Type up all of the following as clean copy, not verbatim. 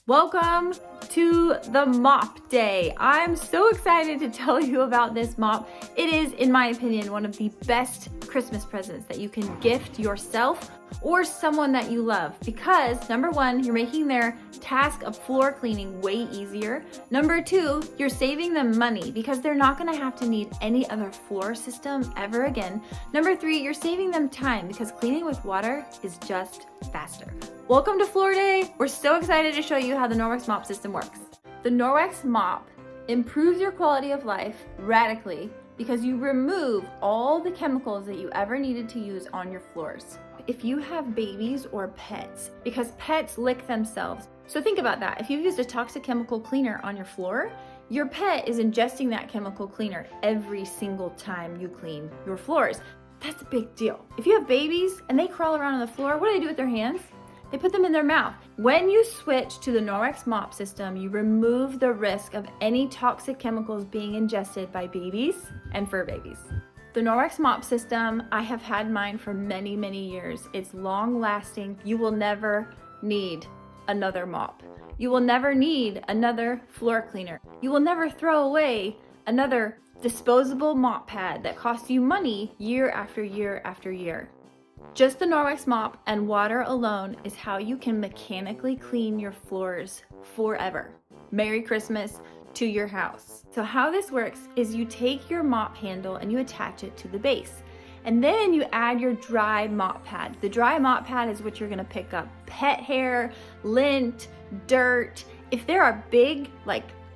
Welcome to the mop day. I'm so excited to tell you about this mop. It is, in my opinion, one of the best Christmas presents that you can gift yourself or someone that you love because number one, you're making their task of floor cleaning way easier. Number two, you're saving them money because they're not gonna have to need any other floor system ever again. Number three, you're saving them time because cleaning with water is just faster. Welcome to Floor Day. We're so excited to show you how the Norwex Mop system works. The Norwex Mop improves your quality of life radically because you remove all the chemicals that you ever needed to use on your floors. If you have babies or pets, because pets lick themselves. So think about that. If you've used a toxic chemical cleaner on your floor, your pet is ingesting that chemical cleaner every single time you clean your floors. That's a big deal. If you have babies and they crawl around on the floor, what do they do with their hands? They put them in their mouth. When you switch to the Norwex Mop system, you remove the risk of any toxic chemicals being ingested by babies and fur babies. The Norwex Mop system, I have had mine for many, many years. It's long lasting. You will never need another mop. You will never need another floor cleaner. You will never throw away another disposable mop pad that costs you money year after year after year. Just the Norwex Mop and water alone is how you can mechanically clean your floors forever. Merry Christmas to your house. So how this works is you take your mop handle and you attach it to the base. And then you add your dry mop pad. The dry mop pad is what you're gonna pick up pet hair, lint, dirt. If there are big,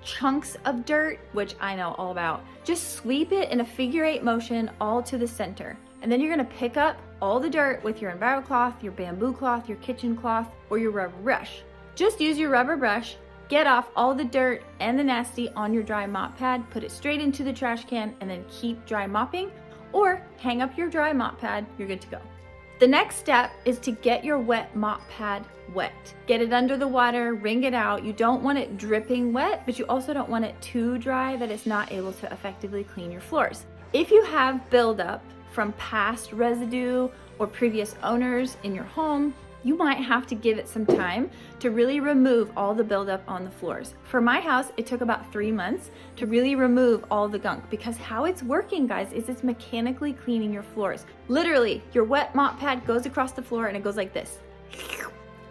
chunks of dirt, which I know all about, just sweep it in a figure 8 motion all to the center. And then you're gonna pick up all the dirt with your Enviro cloth, your bamboo cloth, your kitchen cloth, or your rubber brush. Just use your rubber brush, get off all the dirt and the nasty on your dry mop pad, put it straight into the trash can, and then keep dry mopping, or hang up your dry mop pad, you're good to go. The next step is to get your wet mop pad wet. Get it under the water, wring it out. You don't want it dripping wet, but you also don't want it too dry that it's not able to effectively clean your floors. If you have buildup from past residue or previous owners in your home, you might have to give it some time to really remove all the buildup on the floors. For my house, it took about 3 months to really remove all the gunk because how it's working, guys, is it's mechanically cleaning your floors. Literally, your wet mop pad goes across the floor and it goes like this.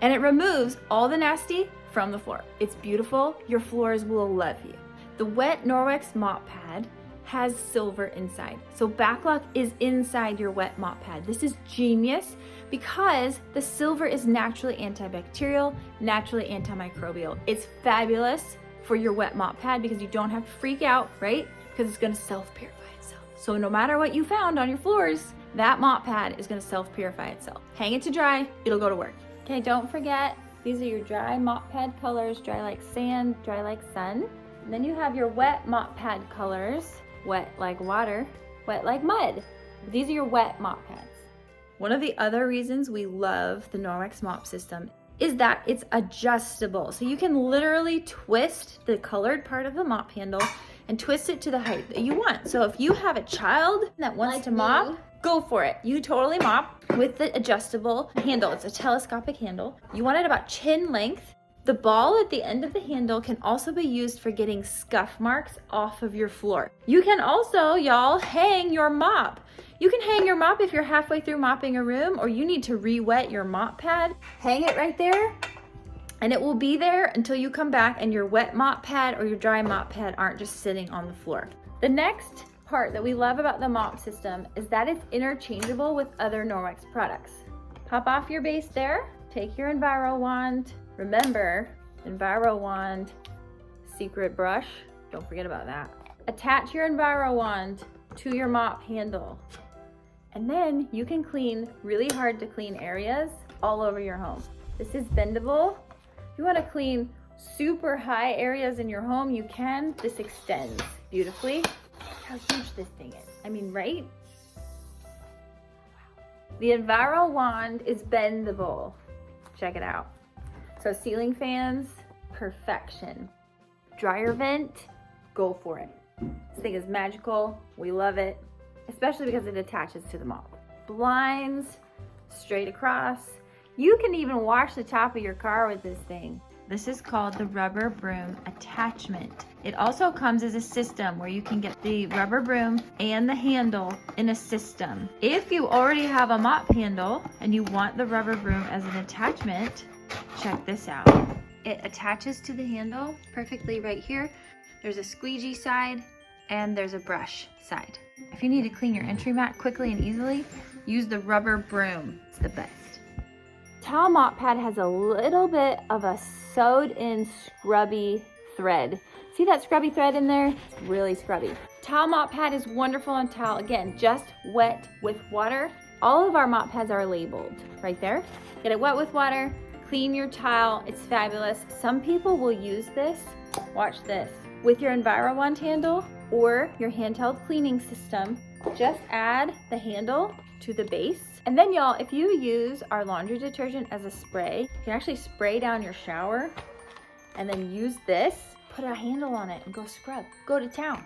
And it removes all the nasty from the floor. It's beautiful. Your floors will love you. The wet Norwex mop pad has silver inside. So backlock is inside your wet mop pad. This is genius because the silver is naturally antibacterial, naturally antimicrobial. It's fabulous for your wet mop pad because you don't have to freak out, right? Because it's gonna self-purify itself. So no matter what you found on your floors, that mop pad is gonna self-purify itself. Hang it to dry, it'll go to work. Okay, don't forget, these are your dry mop pad colors, dry like sand, dry like sun. And then you have your wet mop pad colors, wet like water, wet like mud. These are your wet mop pads. One of the other reasons we love the Norwex Mop system is that it's adjustable. So you can literally twist the colored part of the mop handle and twist it to the height that you want. So if you have a child that wants to mop, go for it. You totally mop with the adjustable handle. It's a telescopic handle. You want it about chin length. The ball at the end of the handle can also be used for getting scuff marks off of your floor. You can also, y'all, hang your mop. You can hang your mop if you're halfway through mopping a room or you need to re-wet your mop pad. Hang it right there and it will be there until you come back and your wet mop pad or your dry mop pad aren't just sitting on the floor. The next part that we love about the mop system is that it's interchangeable with other Norwex products. Pop off your base there, take your Enviro wand. Remember, Enviro wand, secret brush, don't forget about that. Attach your Enviro wand to your mop handle. And then you can clean really hard to clean areas all over your home. This is bendable. If you want to clean super high areas in your home, you can. This extends beautifully. Look how huge this thing is. I mean, right? The Enviro wand is bendable. Check it out. So ceiling fans, perfection. Dryer vent, go for it. This thing is magical. We love it, especially because it attaches to the mop. Blinds, straight across. You can even wash the top of your car with this thing. This is called the rubber broom attachment. It also comes as a system where you can get the rubber broom and the handle in a system. If you already have a mop handle and you want the rubber broom as an attachment, check this out. It attaches to the handle perfectly right here. There's a squeegee side and there's a brush side. If you need to clean your entry mat quickly and easily, use the rubber broom. It's the best. Towel mop pad has a little bit of a sewed in scrubby thread. See that scrubby thread in there? It's really scrubby. Towel mop pad is wonderful on towel. Again, just wet with water. All of our mop pads are labeled right there. Get it wet with water, clean your towel. It's fabulous. Some people will use this, watch this, with your EnviroWand handle or your handheld cleaning system. Just add the handle to the base. And then y'all, if you use our laundry detergent as a spray, you can actually spray down your shower and then use this, put a handle on it and go scrub, go to town.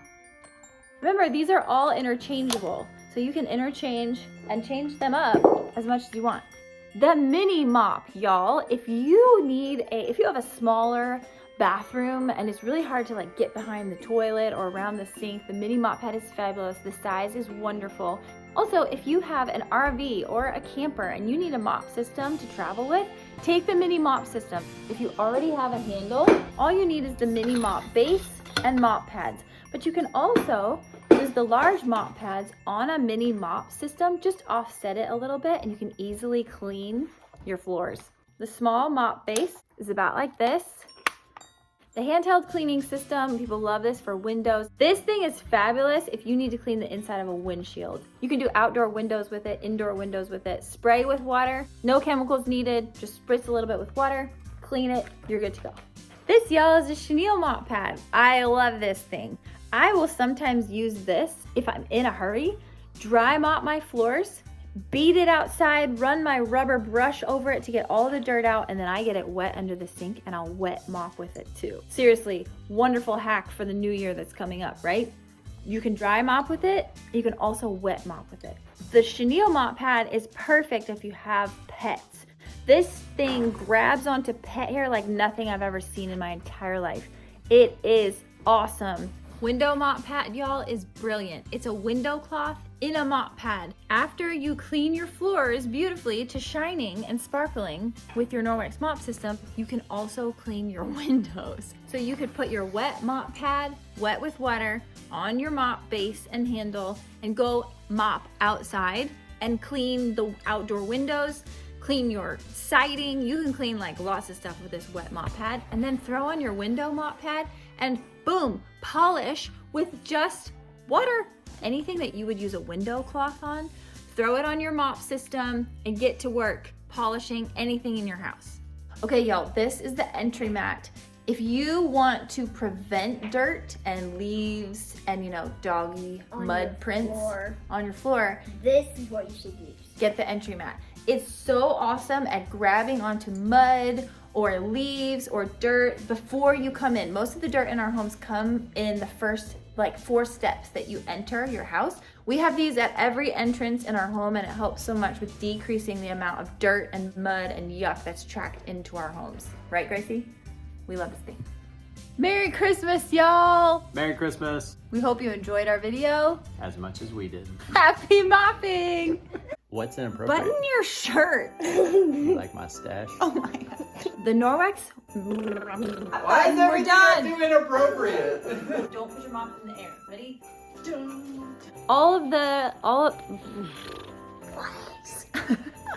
Remember, these are all interchangeable. So you can interchange and change them up as much as you want. The mini mop, y'all, if you have a smaller bathroom and it's really hard to like get behind the toilet or around the sink, the mini mop pad is fabulous. The size is wonderful. Also, if you have an RV or a camper and you need a mop system to travel with, take the mini mop system. If you already have a handle, all you need is the mini mop base and mop pads. But you can also use the large mop pads on a mini mop system, just offset it a little bit and you can easily clean your floors. The small mop base is about like this. The handheld cleaning system, people love this for windows. This thing is fabulous if you need to clean the inside of a windshield. You can do outdoor windows with it, indoor windows with it. Spray with water, no chemicals needed. Just spritz a little bit with water, clean it, you're good to go. This, y'all, is a Chenille mop pad. I love this thing. I will sometimes use this if I'm in a hurry, dry mop my floors, beat it outside, run my rubber brush over it to get all the dirt out, and then I get it wet under the sink and I'll wet mop with it too. Seriously, wonderful hack for the new year that's coming up, right? You can dry mop with it, you can also wet mop with it. The Chenille mop pad is perfect if you have pets. This thing grabs onto pet hair like nothing I've ever seen in my entire life. It is awesome. Window mop pad, y'all, is brilliant. It's a window cloth in a mop pad. After you clean your floors beautifully to shining and sparkling with your Norwex mop system, you can also clean your windows. So you could put your wet mop pad, wet with water, on your mop base and handle and go mop outside and clean the outdoor windows, clean your siding. You can clean like lots of stuff with this wet mop pad and then throw on your window mop pad and boom, polish with just water. Anything that you would use a window cloth on, throw it on your mop system and get to work polishing anything in your house. Okay, y'all, this is the entry mat. If you want to prevent dirt and leaves and, doggy mud prints on your floor, this is what you should use. Get the entry mat. It's so awesome at grabbing onto mud or leaves or dirt before you come in. Most of the dirt in our homes come in the first 4 steps that you enter your house. We have these at every entrance in our home and it helps so much with decreasing the amount of dirt and mud and yuck that's tracked into our homes. Right, Gracie? We love this thing. Merry Christmas, y'all! Merry Christmas! We hope you enjoyed our video. As much as we did. Happy mopping! What's inappropriate? Button your shirt. You like my stash? Oh my gosh. The Norwex. Why is everything too inappropriate? Don't put your mop in the air. Ready?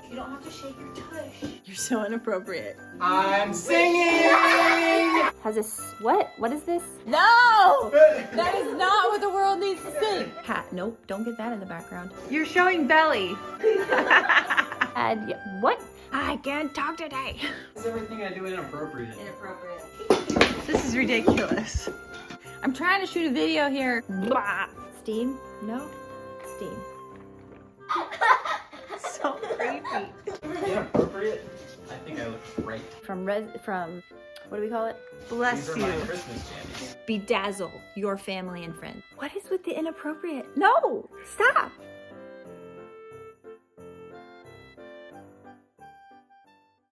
You don't have to shake your tush. You're so inappropriate. I'm singing! Has this, what is this? No! That is not what the world needs to see. Hat, nope, don't get that in the background. You're showing belly. What? I can't talk today. Is everything I do inappropriate? Inappropriate. This is ridiculous. I'm trying to shoot a video here. Blah. Steam? No? Steam. So creepy. Inappropriate? I think I look great. From what do we call it? Bless These you. are my Christmas jammies. Bedazzle your family and friends. What is with the inappropriate? No! Stop!